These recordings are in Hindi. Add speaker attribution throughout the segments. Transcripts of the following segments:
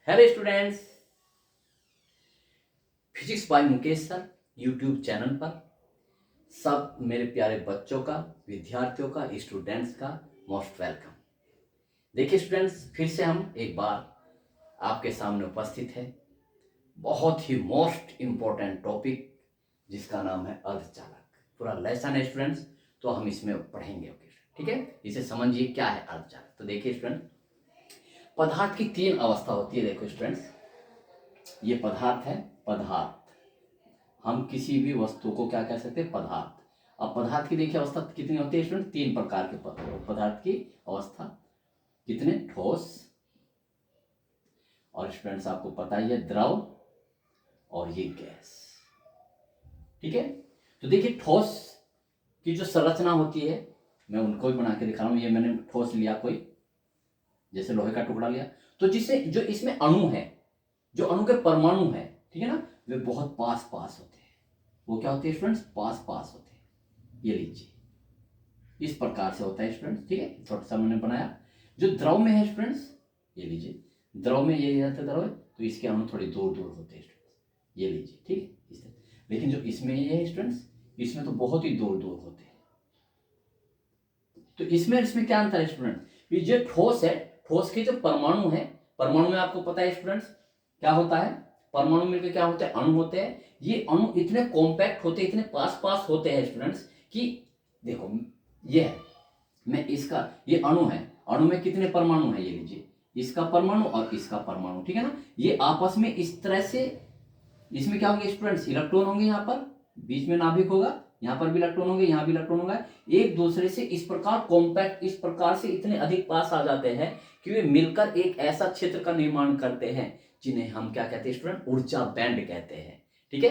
Speaker 1: Hello students, physics bye Mukesh sir YouTube channel पर सब मेरे प्यारे बच्चों का, विद्यार्थियों का, स्टूडेंट्स का मोस्ट वेलकम। देखिए स्टूडेंट्स, फिर से हम एक बार आपके सामने उपस्थित है। बहुत ही मोस्ट इम्पोर्टेंट टॉपिक जिसका नाम है अर्धचालक। पूरा लेसन है स्टूडेंट्स, तो हम इसमें पढ़ेंगे। ओके, ठीक है। इसे समझिए क्या है अर्धचालक। तो देखिए स्टूडेंट, पदार्थ की तीन अवस्था होती है। देखो स्टूडेंट्स, ये पदार्थ है। पदार्थ, हम किसी भी वस्तु को क्या कह सकते हैं? पदार्थ। अब पदार्थ की देखिए अवस्था कितनी होती है स्टूडेंट? तीन प्रकार के पदार्थ की अवस्था। कितने? ठोस, और स्टूडेंट्स आपको पता ही है द्रव, और ये गैस। ठीक है। तो देखिए ठोस की जो संरचना होती है, मैं उनको भी बना के दिखा रहा हूं। ये मैंने ठोस लिया, कोई जैसे लोहे का टुकड़ा लिया, तो जिससे जो इसमें अणु है, जो अणु के परमाणु है, ठीक है ना, वे बहुत पास पास होते हैं। वो क्या होते हैं स्टूडेंट्स? पास पास होते हैं। ये लीजिए, इस प्रकार से होता है स्टूडेंट्स। ठीक है, छोटा सा मैंने बनाया। जो द्रव में है स्टूडेंट्स, ये लीजिए, द्रव में ये रहता है द्रव है, तो इसके अणु थोड़ी दूर दूर होते हैं स्टूडेंट्स। ये लीजिए, ठीक है, इस तरह। लेकिन जो इसमें ये है स्टूडेंट्स, इसमें तो बहुत ही दूर दूर होते हैं। तो इसमें इसमें क्या अंतर है स्टूडेंट? ये जो ठोस है, ठोस के जो परमाणु है, परमाणु में आपको पता है स्टूडेंट्स क्या होता है? परमाणु मिलकर क्या होते हैं? अणु होते हैं। ये अणु इतने कॉम्पैक्ट होते हैं, इतने पास पास होते हैं स्टूडेंट्स कि देखो, ये है, मैं इसका, ये अणु है, अणु में कितने परमाणु है? ये लीजिए, इसका परमाणु और इसका परमाणु, ठीक है ना। ये आपस में इस तरह से, इसमें क्या होंगे स्टूडेंट्स? इलेक्ट्रॉन होंगे, यहाँ पर बीच में नाभिक होगा, यहाँ पर भी इलेक्ट्रॉन होंगे, यहाँ भी इलेक्ट्रॉन होगा। एक दूसरे से इस प्रकार कॉम्पैक्ट, इस प्रकार से इतने अधिक पास आ जाते हैं कि वे मिलकर एक ऐसा क्षेत्र का निर्माण करते हैं जिन्हें हम क्या कहते हैं स्टूडेंट? ऊर्जा बैंड कहते हैं। ठीक है।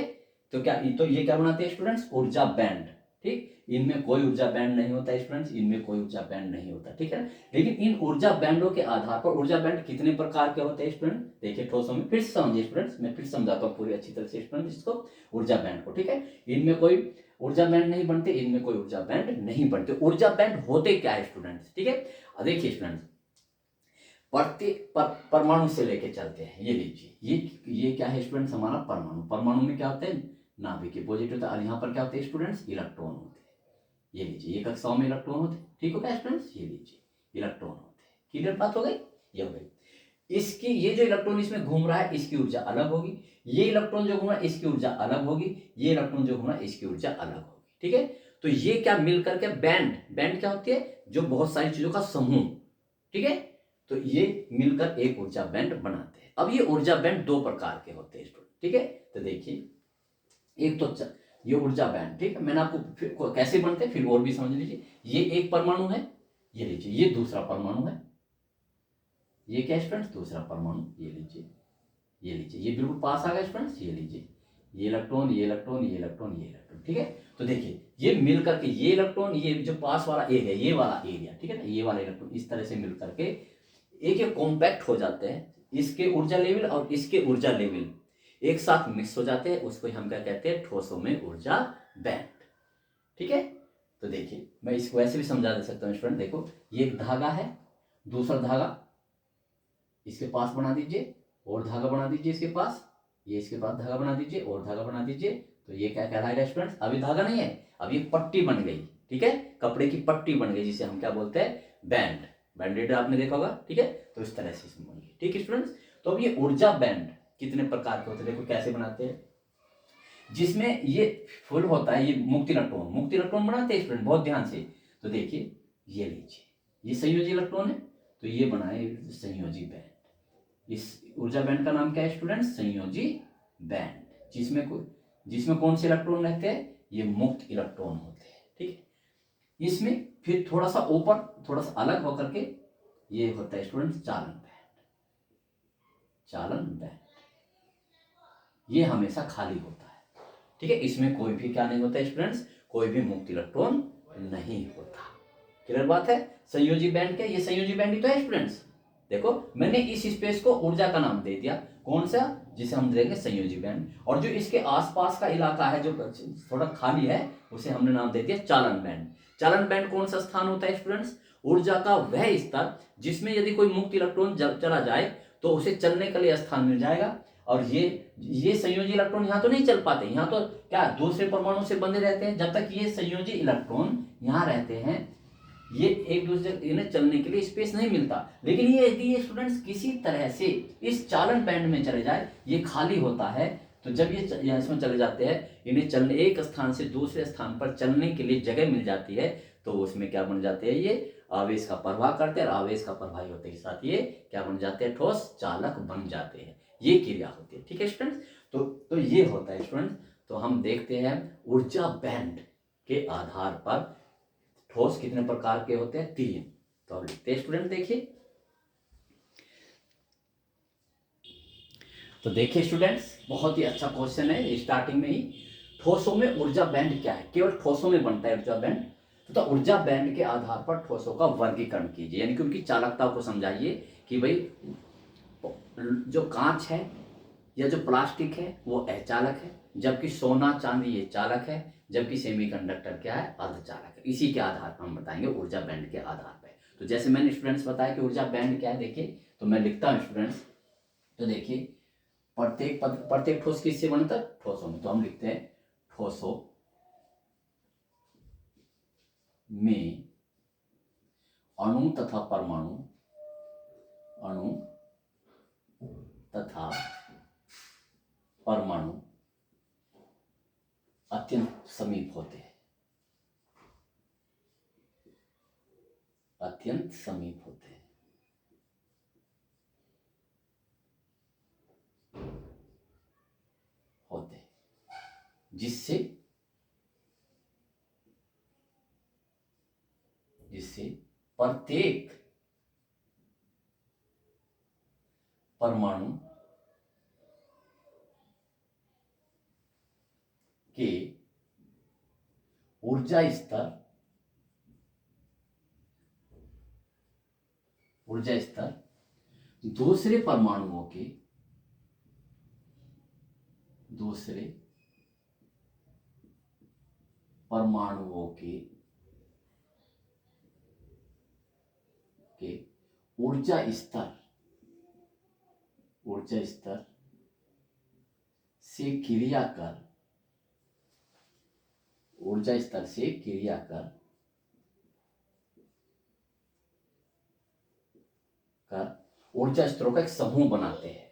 Speaker 1: तो क्या, तो ये क्या बनाते हैं स्टूडेंट्स? ऊर्जा बैंड। ठीक, इनमें कोई ऊर्जा बैंड नहीं होता स्टूडेंट्स, इनमें कोई ऊर्जा बैंड नहीं होता। ठीक है। लेकिन इन ऊर्जा बैंडों के आधार पर, ऊर्जा बैंड कितने प्रकार के होते हैं स्टूडेंट? देखिए ठोसों में, फिर समझिए स्टूडेंट्स, मैं फिर समझाता हूँ पूरी अच्छी तरह से स्टूडेंट इसको, ऊर्जा बैंड को। ठीक है, इनमें कोई ऊर्जा बैंड नहीं बनते, इनमें कोई ऊर्जा बैंड नहीं बनते। ऊर्जा बैंड होते क्या है स्टूडेंट्स? ठीक है, देखिए स्टूडेंट्स, परमाणु से लेके चलते हैं। ये लीजिए, ये क्या है स्टूडेंट्स? हमारा परमाणु। परमाणु में क्या होते हैं? नाभिक, पॉजिटिव होता है, और यहाँ पर क्या होते हैं स्टूडेंट्स? इलेक्ट्रॉन होते हैं। ये लीजिए, ये कक्षाओं में इलेक्ट्रॉन होते हैं। ठीक हो गया स्टूडेंट्स? ये लीजिए, इलेक्ट्रॉन होते हैं। क्लियर बात हो गई? ये हो गई। इसकी, ये जो इलेक्ट्रॉन इसमें घूम रहा है, इसकी ऊर्जा अलग होगी। ये इलेक्ट्रॉन जो घूम रहा है, इसकी ऊर्जा अलग होगी। ये इलेक्ट्रॉन जो घूम रहा है, इसकी ऊर्जा अलग होगी। ठीक है। तो ये क्या मिलकर के बैंड, बैंड क्या होती है? जो बहुत सारी चीजों का समूह। ठीक है। तो ये मिलकर एक ऊर्जा बैंड बनाते हैं। अब ये ऊर्जा बैंड दो प्रकार के होते हैं स्टूडेंट। ठीक है। तो देखिए, एक तो ये ऊर्जा बैंड, ठीक है, मैंने आपको फिर कैसे बनते हैं फिर और भी समझ लीजिए। ये एक परमाणु है, ये लीजिए, ये दूसरा परमाणु है। ये क्या स्टूडेंट्स? दूसरा परमाणु। ये लीजिए, ये लीजिए, ये बिल्कुल पास आ गया स्टूडेंट्स। ये लीजिए, ये इलेक्ट्रॉन, ये इलेक्ट्रॉन, ये इलेक्ट्रॉन, ये इलेक्ट्रॉन। ठीक है। तो देखिए, ये मिल करके, ये इलेक्ट्रॉन, ये जो पास वाला एरिया, ये वाला एरिया, ठीक है ना, ये वाला इलेक्ट्रॉन इस तरह से मिल करके एक कॉम्पैक्ट हो जाते हैं। इसके ऊर्जा लेवल और इसके ऊर्जा लेवल एक साथ मिक्स हो जाते हैं। उसको हम क्या कहते हैं? ठोसों में ऊर्जा बैंड। ठीक है। तो देखिए, मैं इसको ऐसे भी समझा दे सकता हूँ स्टूडेंट। देखो, ये एक धागा है, दूसरा धागा इसके पास बना दीजिए, और धागा बना दीजिए इसके पास, ये इसके पास धागा बना दीजिए, और धागा बना दीजिए। तो ये क्या कहलाएगा स्टूडेंट्स? अभी धागा नहीं है, अब ये पट्टी बन गई। ठीक है, कपड़े की पट्टी बन गई, जिसे हम क्या बोलते हैं? बैंड। बैंडेड आपने देखा होगा। ठीक है, तो इस तरह से इसमें बन गई। ठीक है स्टूडेंट्स, तो अब ये ऊर्जा बैंड कितने प्रकार के होते हैं? देखो कैसे बनाते हैं। जिसमें ये फुल होता है, ये मुक्त इलेक्ट्रॉन, मुक्त इलेक्ट्रॉन बनाते हैं स्टूडेंट, बहुत ध्यान से। तो देखिए, ये लीजिए, ये संयोजी इलेक्ट्रॉन है, तो ये बनाए संयोजी बैंड। इस ऊर्जा बैंड का नाम क्या है स्टूडेंट? संयोजी बैंड। जिसमें कौन से इलेक्ट्रॉन रहते हैं? ये मुक्त इलेक्ट्रॉन होते हैं। ठीक है। इसमें फिर थोड़ा सा ऊपर, थोड़ा सा अलग होकर के ये होता है स्टूडेंट चालन बैंड। चालन बैंड ये हमेशा खाली होता है। ठीक है, इसमें कोई भी क्या नहीं होता स्टूडेंट्स? कोई भी मुक्त इलेक्ट्रॉन नहीं होता। क्लियर बात है? संयोजी बैंड क्या? ये संयोजी बैंड ही तो है स्टूडेंट्स। देखो, मैंने इस स्पेस को ऊर्जा का नाम दे दिया, कौन सा? जिसे हम देंगे संयोजी बैंड। और जो इसके आसपास का इलाका है, जो थोड़ा खाली है, उसे हमने नाम दे दिया चालन बैंड। चालन बैंड कौन सा स्थान होता है स्टूडेंट्स? ऊर्जा का वह स्तर जिसमें यदि कोई मुक्त इलेक्ट्रॉन चला जाए तो उसे चलने के लिए स्थान मिल जाएगा। और ये संयोजी इलेक्ट्रॉन यहाँ तो नहीं चल पाते, यहाँ तो क्या दूसरे परमाणु से बंधे रहते हैं। जब तक ये संयोजी इलेक्ट्रॉन यहाँ रहते हैं, ये एक दूसरे इन्हें चलने के लिए स्पेस नहीं मिलता। लेकिन ये यदि ये स्टूडेंट्स किसी तरह से इस चालन बैंड में चले जाए, ये खाली होता है, तो जब ये इसमें चले जाते हैं, इन्हें चलने एक स्थान से दूसरे स्थान पर चलने के लिए जगह मिल जाती है, तो उसमें क्या बन जाते हैं, ये आवेश का प्रवाह करते हैं, और आवेश का प्रवाही होते के साथ ये क्या बन जाते हैं, ठोस चालक बन जाते हैं। ये क्रिया होती है। ठीक है स्टूडेंट्स, तो ये होता है स्टूडेंट्स। तो हम देखते हैं ऊर्जा बैंड के आधार पर ठोस कितने प्रकार के होते हैं, 3। तो अब लिखते हैं स्टूडेंट, देखिए। तो देखिए स्टूडेंट्स, बहुत ही अच्छा क्वेश्चन है स्टार्टिंग में ही। ठोसों में ऊर्जा बैंड क्या है, केवल ठोसों में बनता है ऊर्जा बैंड। तो ऊर्जा बैंड के आधार पर ठोसों का वर्गीकरण कीजिए, यानी कि उनकी चालकता को समझाइए कि भाई जो कांच है या जो प्लास्टिक है वो अचालक है, जबकि सोना चांदी ये चालक है, जबकि सेमीकंडक्टर क्या है, अर्धचालक है। इसी के आधार पर हम बताएंगे ऊर्जा बैंड के आधार पर। तो जैसे मैंने स्टूडेंट्स बताया कि ऊर्जा बैंड क्या है, देखिए तो मैं लिखता हूँ स्टूडेंट्स। तो देखिए प्रत्येक ठोस किससे बनता है, ठोसों में। तो हम लिखते हैं ठोसों में अणु तथा परमाणु, अणु तथा परमाणु अत्यंत समीप होते हैं, अत्यंत समीप होते हैं। जिससे प्रत्येक परमाणु के ऊर्जा स्तर दूसरे परमाणुओं के ऊर्जा स्तर से क्रिया कर ऊर्जा स्तरों का एक समूह बनाते हैं,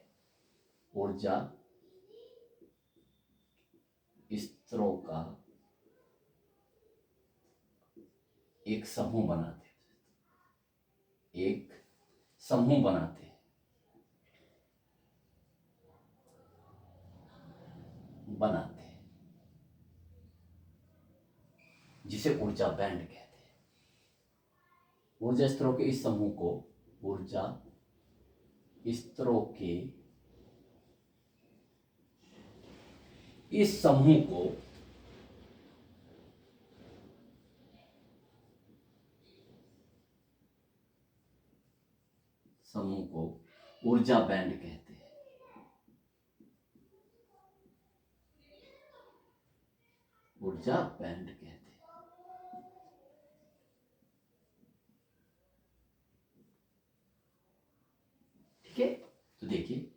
Speaker 1: ऊर्जा स्तरों का एक समूह बनाते हैं, जिसे ऊर्जा बैंड कहते हैं। ऊर्जा स्तरों के इस समूह को ऊर्जा स्तरों के इस समूह को ऊर्जा बैंड कहते हैं। ऊर्जा बैंड कहते हैं। ठीक है, तो देखिए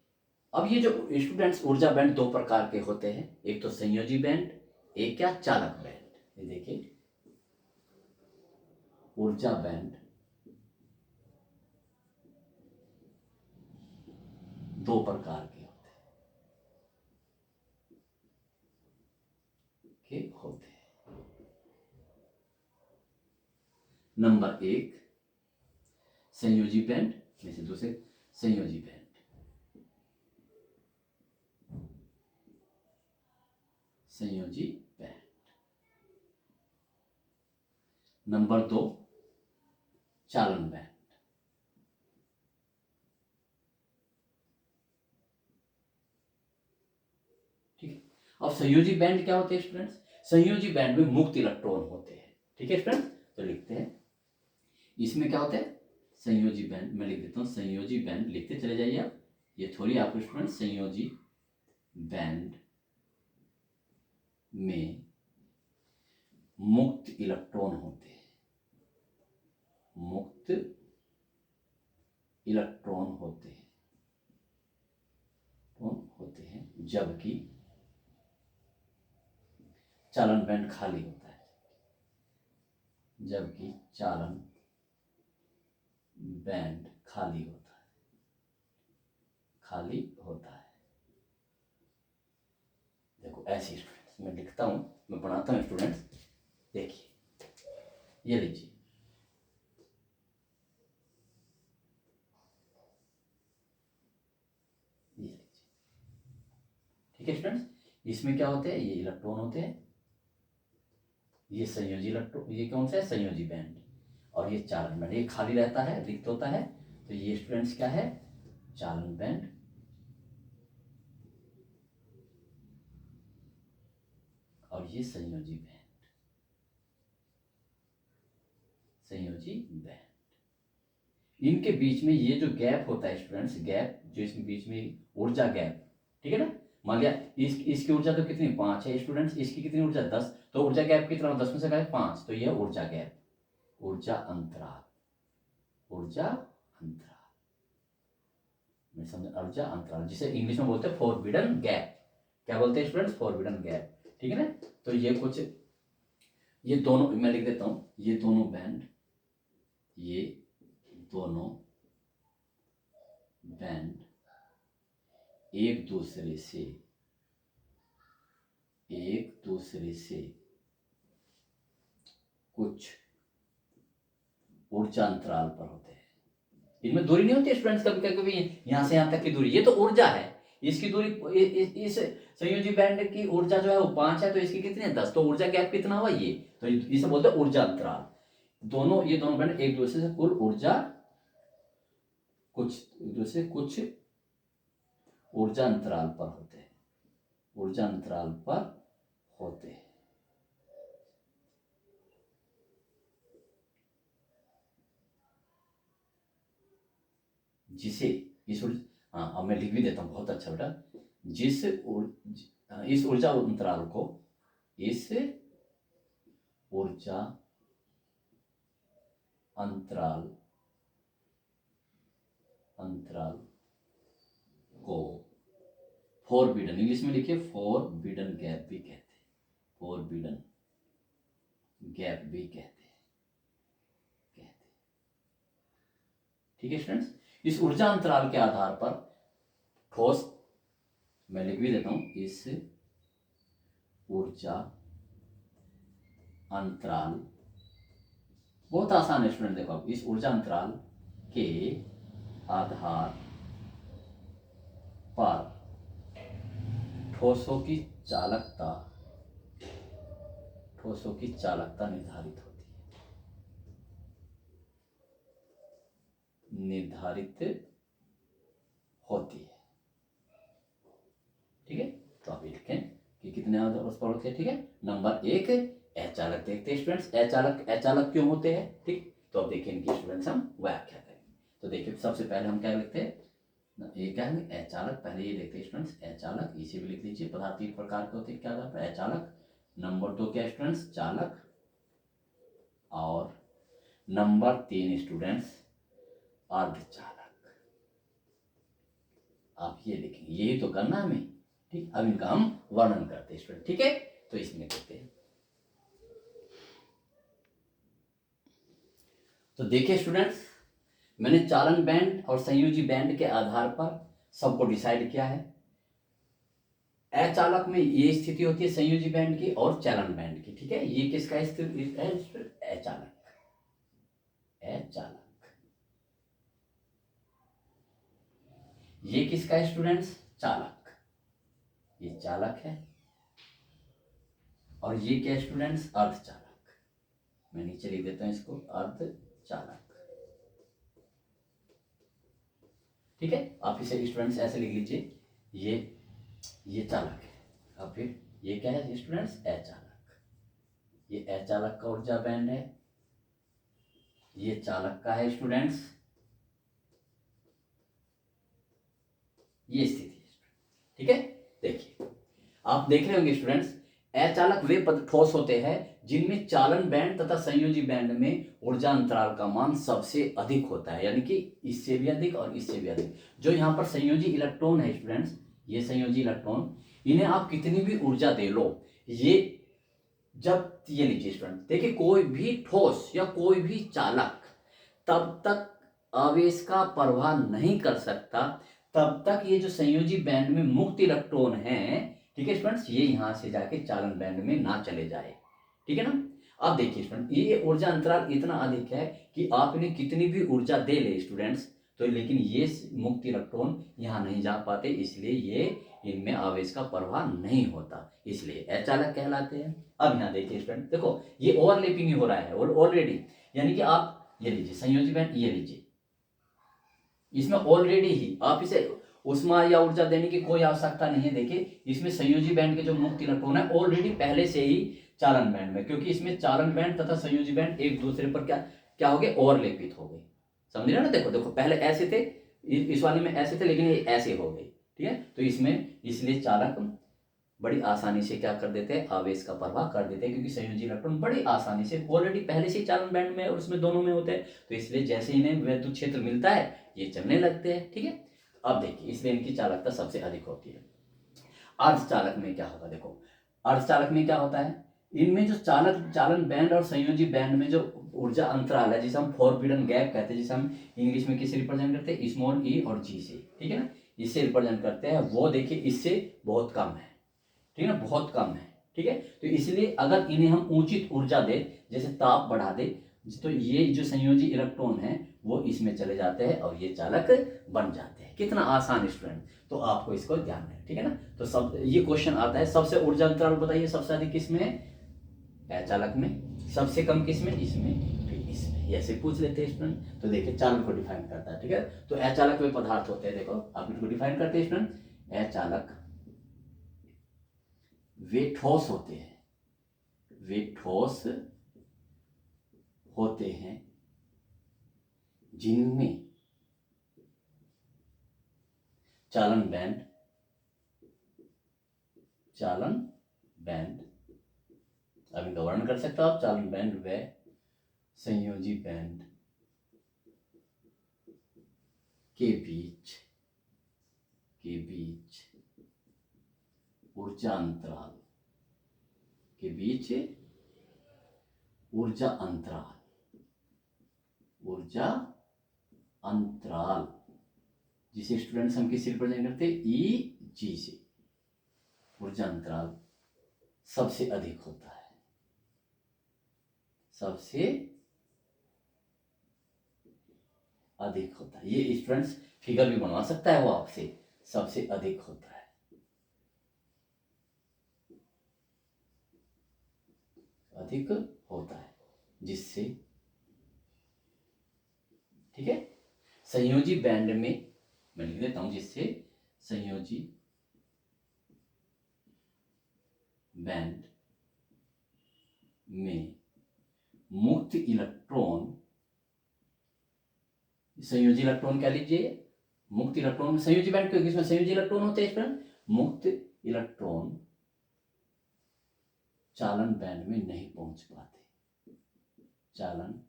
Speaker 1: अब ये जो स्टूडेंट्स ऊर्जा बैंड दो प्रकार के होते हैं, एक तो संयोजी बैंड, एक क्या चालक बैंड। ये देखिए ऊर्जा बैंड दो प्रकार के होते हैं। नंबर 1 संयोजी बैंड में से दूसरे संयोजी बैंड। नंबर 2 चालन बैंड। ठीक है, अब संयोजी बैंड क्या होते हैं स्टूडेंट्स, संयोजी बैंड में मुक्त इलेक्ट्रॉन होते हैं। ठीक है स्टूडेंट्स, तो लिखते हैं इसमें क्या होता है, संयोजी बैंड में लिख देता हूं, संयोजी बैंड लिखते चले जाइए आप, ये थोड़ी आपको स्टूडेंट, संयोजी बैंड में मुक्त इलेक्ट्रॉन होते हैं, मुक्त इलेक्ट्रॉन होते हैं। जबकि चालन बैंड खाली होता है, जबकि चालन बैंड खाली होता है, खाली होता है। देखो ऐसे स्टूडेंट्स मैं लिखता हूं, मैं पढ़ाता हूं स्टूडेंट्स, देखिए ये लीजिए, ये लीजिए, ठीक है स्टूडेंट्स। इसमें क्या होते हैं, ये इलेक्ट्रॉन होते हैं, ये संयोजी इलेक्ट्रॉन, ये कौन सा है, संयोजी बैंड, और ये चालन बैंड, ये खाली रहता है, रिक्त होता है। तो ये स्टूडेंट्स क्या है, चालन बैंड, और ये संयोजी बैंड, संयोजी बैंड। इनके बीच में ये जो गैप होता है स्टूडेंट्स, गैप जो इसके बीच में ऊर्जा गैप, ठीक है ना, मान लिया इसकी ऊर्जा तो कितनी 5 है स्टूडेंट्स, इसकी कितनी ऊर्जा 10, तो ऊर्जा गैप कितना, 10 में से का 5, तो यह ऊर्जा गैप, ऊर्जा अंतराल, ऊर्जा अंतराल, मैं समझ, ऊर्जा अंतराल, जिसे इंग्लिश में बोलते हैं फॉरबिडन गैप। क्या बोलते हैं स्टूडेंट्स, फॉरबिडन गैप, ठीक है ना। तो ये कुछ, ये दोनों मैं लिख देता हूं, ये दोनों बैंड, ये दोनों बैंड एक दूसरे से कुछ ऊर्जा अंतराल पर होते हैं। इनमें दूरी नहीं होती स्टूडेंट्स, कभी कभी यहां से यहां तक की दूरी, ये तो ऊर्जा है, इसकी दूरी इस संयोजी बैंड की ऊर्जा जो है वो 5 है, तो इसकी कितनी है 10, तो ऊर्जा गैप कितना हुआ ये, तो इसे बोलते हैं ऊर्जा अंतराल। दोनों, ये दोनों बैंड एक दूसरे से कुल ऊर्जा, कुछ ऊर्जा अंतराल पर होते हैं, ऊर्जा अंतराल पर होते हैं। जिसे इस हाँ, अब मैं लिख भी देता हूं, बहुत अच्छा बेटा, इस ऊर्जा अंतराल को, इस ऊर्जा अंतराल को फॉरबिडन, इंग्लिश में लिखिए फॉरबिडन गैप भी कहते हैं, फॉरबिडन गैप भी कहते हैं, ठीक है स्टूडेंट्स। इस ऊर्जा अंतराल के आधार पर ठोस, मैं लिख भी देता हूं, इस ऊर्जा अंतराल, बहुत आसान है स्टूडेंट, देखो अब इस ऊर्जा अंतराल के आधार पर ठोसों की चालकता निर्धारित होती है, ठीक है। तो आप लिखें कि कितने होते हैं, ठीक है। नंबर 1 अचालक देखते हैं स्टूडेंट्स, अचालक क्यों होते हैं, ठीक। तो अब देखिए इनकी स्टूडेंट्स हम व्याख्या करेंगे। तो देखिए सबसे पहले हम क्या लिखते हैं, ये क्या है अचालक, पहले ये देखते हैं स्टूडेंट्स अचालक, इसे भी लिख लीजिए, पदार्थ 3 प्रकार के होते हैं, क्या होता है अचालक। नंबर 2 क्या स्टूडेंट्स, चालक, और नंबर 3 स्टूडेंट्स अर्धचालक। आप ये लिखेंगे, यही तो करना हमें, ठीक। अब इनका हम वर्णन करते हैं स्टूडेंट, ठीक है। तो इसमें देखते हैं, तो देखिए स्टूडेंट्स, मैंने चालन बैंड और संयोजी बैंड के आधार पर सबको डिसाइड किया है। अचालक में ये स्थिति होती है संयोजी बैंड की और चालन बैंड की, ठीक है। ये किसका स्थिति है, अचालक, अचालक। ये किसका है स्टूडेंट्स, चालक, ये चालक है, और ये क्या स्टूडेंट्स, अर्धचालक। मैं नीचे लिख देता हूं इसको, अर्धचालक, ठीक है। आप इसे स्टूडेंट्स ऐसे लिख लीजिए, ये चालक है, अब फिर ये क्या है स्टूडेंट्स, अचालक, ये अचालक का ऊर्जा बैंड है, ये चालक का है स्टूडेंट्स, ये स्थिति है, ठीक है। देखिए आप देख रहे होंगे स्टूडेंट्स, अचालक वे ठोस होते हैं जिनमें चालन बैंड तथा संयोजी बैंड में ऊर्जा अंतराल का मान सबसे अधिक होता है, यानी कि इससे भी अधिक और इससे भी अधिक। जो यहाँ पर संयोजी इलेक्ट्रॉन है स्टूडेंट्स, ये संयोजी इलेक्ट्रॉन, इन्हें आप कितनी भी ऊर्जा दे लो, ये जब ये लीजिए स्टूडेंट, देखिए कोई भी ठोस या कोई भी चालक तब तक आवेश का प्रवाह नहीं कर सकता तब तक ये जो संयोजी बैंड में मुक्त इलेक्ट्रॉन हैं, ठीक है स्टूडेंट्स, ये यहां से जाके चालन बैंड में ना चले जाए, ठीक है ना। अब देखिए स्टूडेंट, ये ऊर्जा अंतराल इतना अधिक है कि आप इन्हें कितनी भी ऊर्जा दे ले स्टूडेंट्स, तो लेकिन ये मुक्त इलेक्ट्रॉन यहाँ नहीं जा पाते, इसलिए ये इनमें आवेश का प्रवाह नहीं होता, इसलिए अचालक कहलाते हैं। अब यहाँ देखिए स्टूडेंट, देखो ये ओवरलैपिंग ही हो रहा है ऑलरेडी, यानी कि आप ये लीजिए संयोजी बैंड, ये लीजिए, इसमें ऑलरेडी ही आप इसे उष्मा या ऊर्जा देने की कोई आवश्यकता नहीं है। देखिए इसमें संयोजी बैंड के जो मुक्त इलेक्ट्रॉन है ऑलरेडी पहले से ही चालन बैंड में, क्योंकि इसमें चालन बैंड तथा संयोजी बैंड एक दूसरे पर क्या क्या हो गए, ओवरलेपित हो गए, समझ रहे हो ना। देखो देखो पहले ऐसे थे, इस वाले में ऐसे थे, लेकिन ये ऐसे हो गए, ठीक है। तो इसमें इसलिए चालक बड़ी आसानी से क्या कर देते हैं, आवेश का प्रवाह कर देते हैं, क्योंकि संयोजी इलेक्ट्रॉन बड़ी आसानी से ऑलरेडी पहले से चालन बैंड में और उसमें दोनों में होते हैं, तो इसलिए जैसे इन्हें विद्युत क्षेत्र मिलता है ये चलने लगते हैं, ठीक है। अब देखिए इसलिए इनकी चालकता सबसे अधिक होती है। अर्धचालक में क्या होगा, देखो अर्धचालक में क्या होता है, इनमें जो चालन बैंड और संयोजी बैंड में जो ऊर्जा अंतराल है, जिसे हम फॉरबिडन गैप कहते हैं, जिसे हम इंग्लिश में किससे रिप्रेजेंट करते हैं, स्मॉल ई और जी से, ठीक है ना, इससे रिप्रेजेंट करते हैं, वो देखिए इससे बहुत कम है, ठीक है ना, बहुत कम है, ठीक है। तो इसलिए अगर इन्हें हम उचित ऊर्जा दे, जैसे ताप बढ़ा दे, तो ये जो संयोजी इलेक्ट्रॉन है वो इसमें चले जाते हैं और ये चालक बन जाते हैं। कितना आसान स्टूडेंट, तो आपको इसको ध्यान है, ठीक है ना। तो सब ये क्वेश्चन आता है, सबसे ऊर्जा अंतराल बताइए, सबसे अधिक किसमें है, अचालक में, सबसे कम किसमें, इसमें, फिर इसमें, ऐसे पूछ लेते हैं स्टूडेंट। तो देखिए चालक को डिफाइन करता है, ठीक है। तो अचालक वे पदार्थ होते हैं, देखो आप इनको डिफाइन करते हैं स्टूडेंट, अचालक वे ठोस होते हैं, वे ठोस होते हैं जिनमें चालन बैंड, अब इनका वर्णन कर सकते हो आप, चालन बैंड व संयोजी बैंड के बीच ऊर्जा अंतराल, के बीच ऊर्जा अंतराल, जिसे स्टूडेंट्स हम किससे रिप्रेजेंट करते हैं, ई जी से, ऊर्जा अंतराल सबसे अधिक होता है, सबसे अधिक होता है। ये स्टूडेंट्स फिगर भी बनवा सकता है वो आपसे, सबसे अधिक होता है, अधिक होता है, जिससे, ठीक है, संयोजी बैंड में मैं लिख देता हूं, जिससे संयोजी बैंड में मुक्त इलेक्ट्रॉन, संयोजी इलेक्ट्रॉन क्या लीजिए, मुक्त इलेक्ट्रॉन, संयोजी बैंड क्योंकि इसमें संयोजी इलेक्ट्रॉन होते हैं स्टूडेंट, मुक्त इलेक्ट्रॉन चालन बैंड में नहीं पहुंच पाते, चालन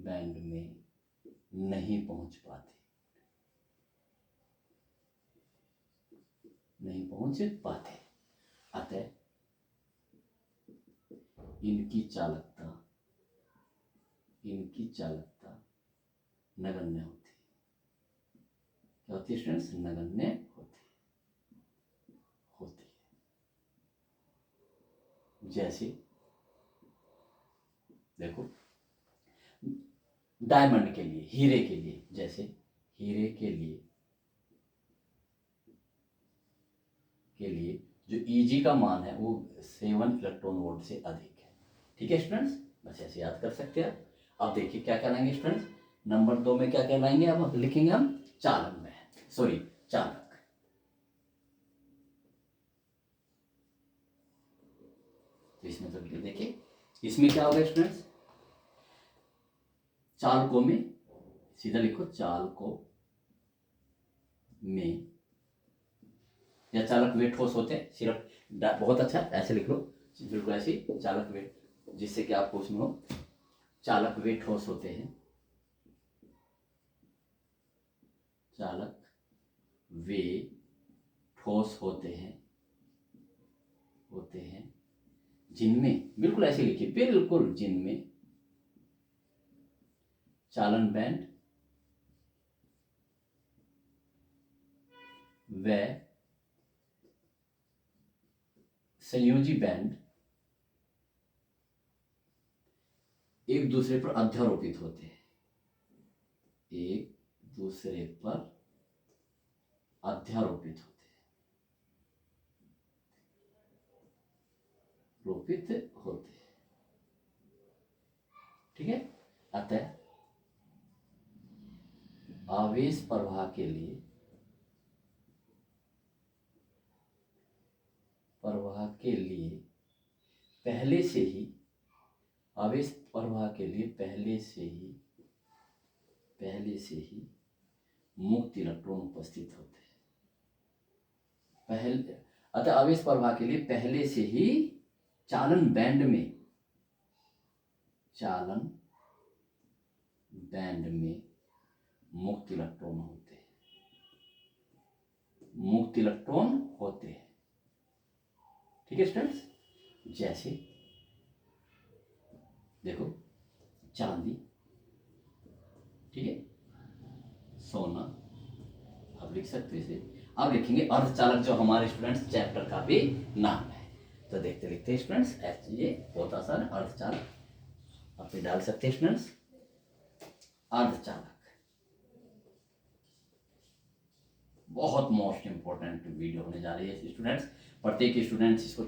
Speaker 1: बैंड में नहीं पहुंच पाते, अतः इनकी चालकता नगण्य होती है। क्या होती है स्टूडेंट्स, नगण्य होती है। जैसे देखो डायमंड के लिए, हीरे के लिए, जैसे हीरे के लिए जो Eg का मान है वो 7 इलेक्ट्रॉन वोल्ट से अधिक है, ठीक है स्टूडेंट्स, बस ऐसे याद कर सकते हैं। अब देखिए क्या कहलाएंगे स्टूडेंट्स, नंबर 2 में क्या कहलाएंगे, अब लिखेंगे हम चालक में, सॉरी चालक, तो इसमें तो देखिए इसमें क्या होगा स्टूडेंट्स, चालकों में, सीधा लिखो चालकों में, या चालक वे ठोस होते हैं, सिर्फ बहुत अच्छा ऐसे लिख लो, बिल्कुल ऐसे चालक वे, जिससे कि आपको उसमें हो, चालक वे ठोस होते हैं, चालक वे ठोस होते हैं जिनमें, बिल्कुल ऐसे लिखिए, बिल्कुल जिनमें चालन बैंड व संयोजी बैंड एक दूसरे पर अध्यारोपित होते हैं, एक दूसरे पर अध्यारोपित होते हैं, रोपित होते हैं। ठीक है। अतः आवेश प्रवाह के लिए पहले से ही आवेश प्रवाह के लिए पहले से ही मुक्त इलेक्ट्रॉन उपस्थित होते हैं। अतः आवेश प्रवाह के लिए पहले से ही चालन बैंड में मुक्त इलेक्ट्रॉन होते हैं। ठीक है स्टूडेंट्स। जैसे देखो, चांदी, ठीक है, सोना, आप लिख सकते हो इसे। अब लिखेंगे अर्धचालक, जो हमारे स्टूडेंट्स चैप्टर का भी नाम है। तो देखते लिखते स्टूडेंट्स, ये बहुत आसान है। अर्धचालक आप भी डाल सकते हैं स्टूडेंट्स। अर्धचालक बहुत मोस्ट इंपॉर्टेंट वीडियो होने जा रही है स्टूडेंट्स। प्रत्येक स्टूडेंट्स इसको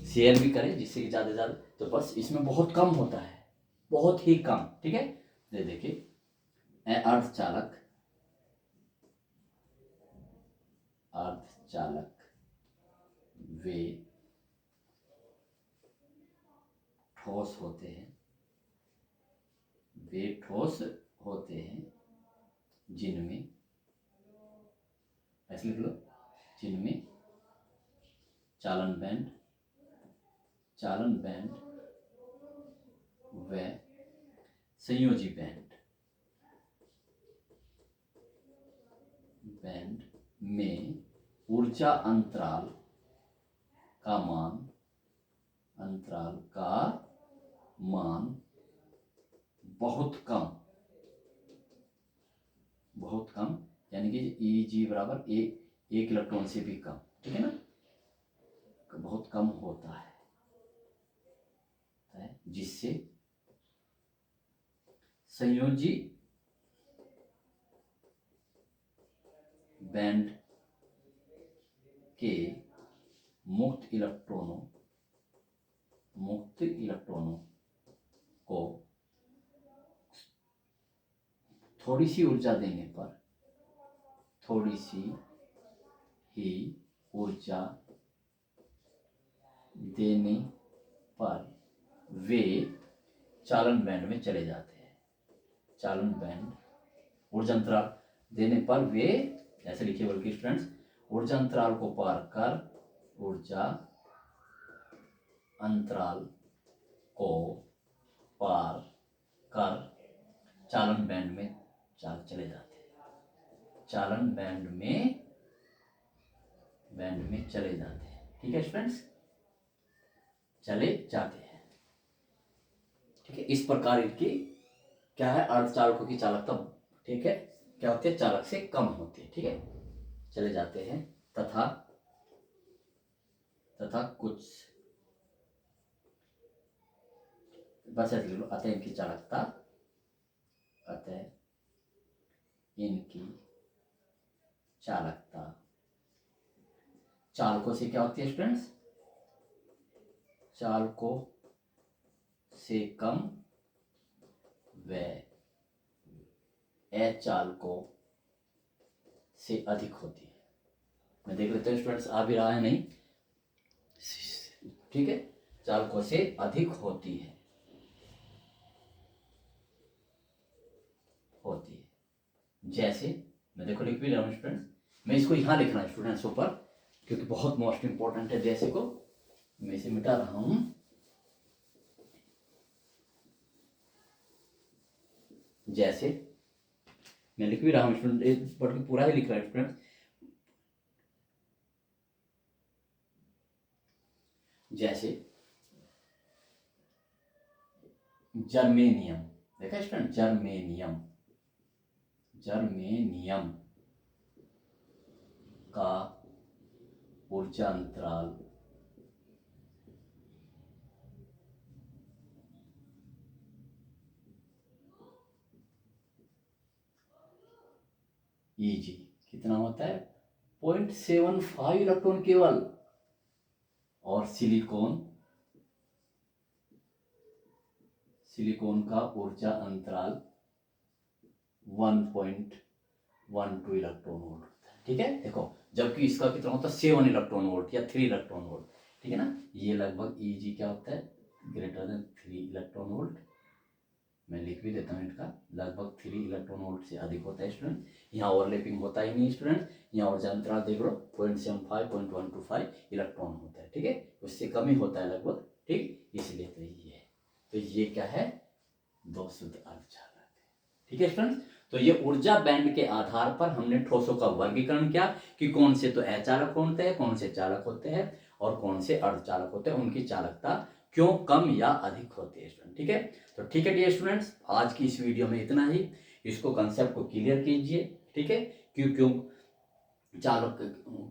Speaker 1: शेयर भी करें, जिससे कि ज़्यादा से ज़्यादा, तो बस इसमें बहुत कम होता है, बहुत ही कम। ठीक है। देखिए, अर्धचालक वे ठोस होते हैं जिनमें, ऐसे लिख लो, जिनमें चालन बैंड व संयोजी बैंड में ऊर्जा अंतराल का मान बहुत कम, यानी कि Eg बराबर एक इलेक्ट्रॉन से भी कम। ठीक है ना, बहुत कम होता है, जिससे संयोजी बैंड के मुक्त इलेक्ट्रॉनों को थोड़ी सी ऊर्जा देने पर वे चालन बैंड में चले जाते हैं। चालन बैंड, ऊर्जा अंतराल देने पर वे, ऐसे लिखिए बल्कि स्टूडेंट्स, ऊर्जा अंतराल को पार कर चालन बैंड में चले जाते हैं। चालन बैंड में चले जाते हैं। ठीक है स्टूडेंट्स, चले जाते हैं। ठीक है। इस प्रकार इनकी क्या है, अर्धचालकों की चालकता, ठीक है, क्या होती है, चालक से कम होती है। ठीक है, चले जाते हैं। तथा कुछ, बस ऐसे लिख लो, अतः इनकी चालकता चालकों से क्या होती है स्टूडेंट्स, चालकों से कम व अचालकों से अधिक होती है। मैं देख लेता हूँ स्टूडेंट्स, आ भी रहा है नहीं। ठीक है, चालकों से अधिक होती है। जैसे, मैं देखो लिख भी रहा हूँ स्टूडेंट्स, मैं इसको यहाँ लिख रहा हूँ स्टूडेंट्स ऊपर, क्योंकि बहुत मोस्ट इंपॉर्टेंट है। जैसे को मैं इसे मिटा रहा हूँ। जैसे मैं लिख भी रहा हूँ स्टूडेंट, पूरा ही लिख रहा हूँ स्टूडेंट। जर्मेनियम, देखा स्टूडेंट, जर्मेनियम, जर्मेनियम का ऊर्जा अंतराल Eg कितना होता है, 0.75 इलेक्ट्रॉन केवल। और सिलिकॉन, सिलिकॉन का ऊर्जा अंतराल 1.12 इलेक्ट्रॉन वोल्ट होता है, ठीक है। देखो जबकि इसका कितना होता है 7 इलेक्ट्रॉन वोल्ट या 3 इलेक्ट्रॉन वोल्ट, ठीक है ना। ये लगभग Eg क्या होता है, ग्रेटर देन 3 इलेक्ट्रॉन वोल्ट। मैं लिख भी देता हूँ इनका, लगभग 3 इलेक्ट्रॉन वोल्ट से अधिक होता है स्टूडेंट। यहाँ ओवरलैपिंग होता ही नहीं स्टूडेंट, यहाँ ऊर्जा अंतराल देख लो 0.75 0.125 इलेक्ट्रॉन होता है, ठीक है। उससे कम ही होता है लगभग, ठीक, इसलिए तो ये है। तो ये क्या है, 2 शुद्ध अर्धचालक है, ठीक है स्टूडेंट। तो ये ऊर्जा बैंड के आधार पर हमने ठोसों का वर्गीकरण किया कि कौन से तो अचालक होते हैं, कौन से चालक होते हैं और कौन से अर्धचालक होते हैं, उनकी चालकता क्यों कम या अधिक होती है स्टूडेंट, ठीक है। तो ठीक है डियर स्टूडेंट्स, आज की इस वीडियो में इतना ही। इसको कंसेप्ट को क्लियर कीजिए, ठीक है। क्यों क्यों चालक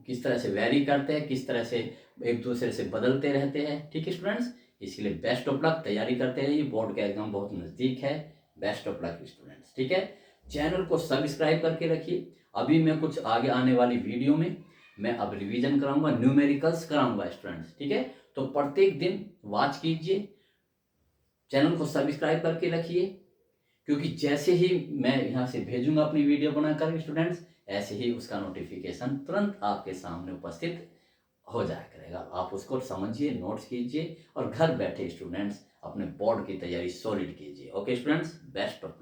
Speaker 1: किस तरह से वेरी करते हैं, किस तरह से एक दूसरे से बदलते रहते हैं, ठीक है स्टूडेंट्स। इसलिए बेस्ट ऑफ लक, तैयारी करते रहिए, बोर्ड का एग्जाम बहुत नज़दीक है। बेस्ट ऑफ लक स्टूडेंट्स, ठीक है। चैनल को सब्सक्राइब करके रखिए। अभी मैं कुछ आगे आने वाली वीडियो में मैं अब रिवीजन कराऊंगा, न्यूमेरिकल्स कराऊंगा स्टूडेंट्स, ठीक है। तो प्रत्येक दिन वॉच कीजिए, चैनल को सब्सक्राइब करके रखिए, क्योंकि जैसे ही मैं यहाँ से भेजूंगा अपनी वीडियो बनाकर स्टूडेंट्स, ऐसे ही उसका नोटिफिकेशन तुरंत आपके सामने उपस्थित हो जाया करेगा। आप उसको समझिए, नोट्स कीजिए और घर बैठे स्टूडेंट्स अपने बोर्ड की तैयारी सॉलिड कीजिए। Okay students, best of